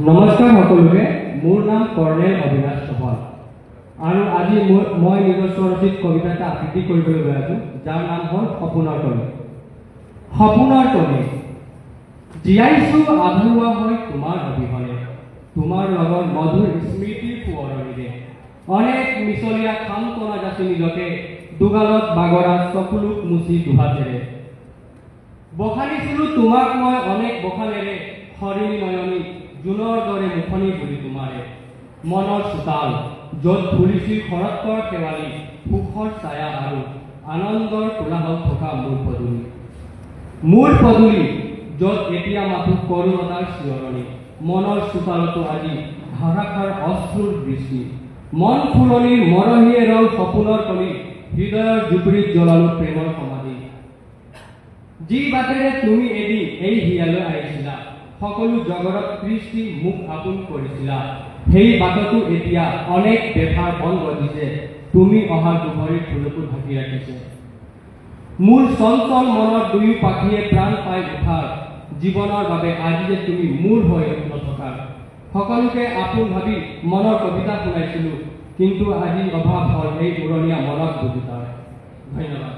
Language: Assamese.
নমস্কাৰ সকলোকে মোৰ নাম কৰ্ণেল অবিনাশ চহল আৰু আজি মই নিজৰ স্বৰচিত কবিতা এটা আবৃত্তি কৰিবলৈ গৈ আছো যাৰ নাম হ'ল সপোনৰ তলি। সপোনৰ তলি জীয়াইছো আধৰুৱা হৈ তোমাৰ অবিহনে, তোমাৰ লগত মধুৰ স্মৃতিৰ সোঁৱৰণিৰে অনেক মিছলীয়া খাম তলা যাচি নিজকে দুগালত বাগৰা চকুলোক মুচি দুহাতেৰে বখানিছিলো তোমাক মই অনেক বখানেৰে হৰিণী নয়নী জোনৰ দৰে মুখনি বুলি তোমাৰে মনৰ চোতাল য'ত ফুলিছিল শৰৎকৰ শেৱালি সুখৰ ছায়া আৰু আনন্দৰ কোলাহল থকা মোৰ পদূলি য'ত এতিয়া মাথো কৰুণতাৰ চিঞৰণি মনৰ চোতালতো আজি ধাৰাসাৰ অশ্ৰুৰ দৃষ্টি মন ফুলনিৰ মৰহিয়ে ৰং সপোনৰ তলি হৃদয়ৰ জুপুৰিত জ্বলালো প্ৰেমৰ সমাধি যি বাটেৰে তুমি এদিন এই হিয়ালৈ আহিছিলা সকলো জগতত কৃষ্টি মুখ আপোন কৰিছিলা সেই বাটতো এতিয়া অনেক বেফাৰ বন গজিছে তুমি অহা দুভৰিৰ ফুলকো ঢাকি ৰাখিছে মোৰ চঞ্চল মনৰ দুয়ো পাখিয়ে প্ৰাণ পাই উঠাৰ জীৱনৰ বাবে আজি যে তুমি মোৰ হৈ নথকাৰ সকলোকে আপোন ভাবি মনৰ কবিতা শুনাইছিলো কিন্তু আজি অভাৱ হ'ল এই উৰণীয়া মনত বুজিতাৰ। ধন্যবাদ।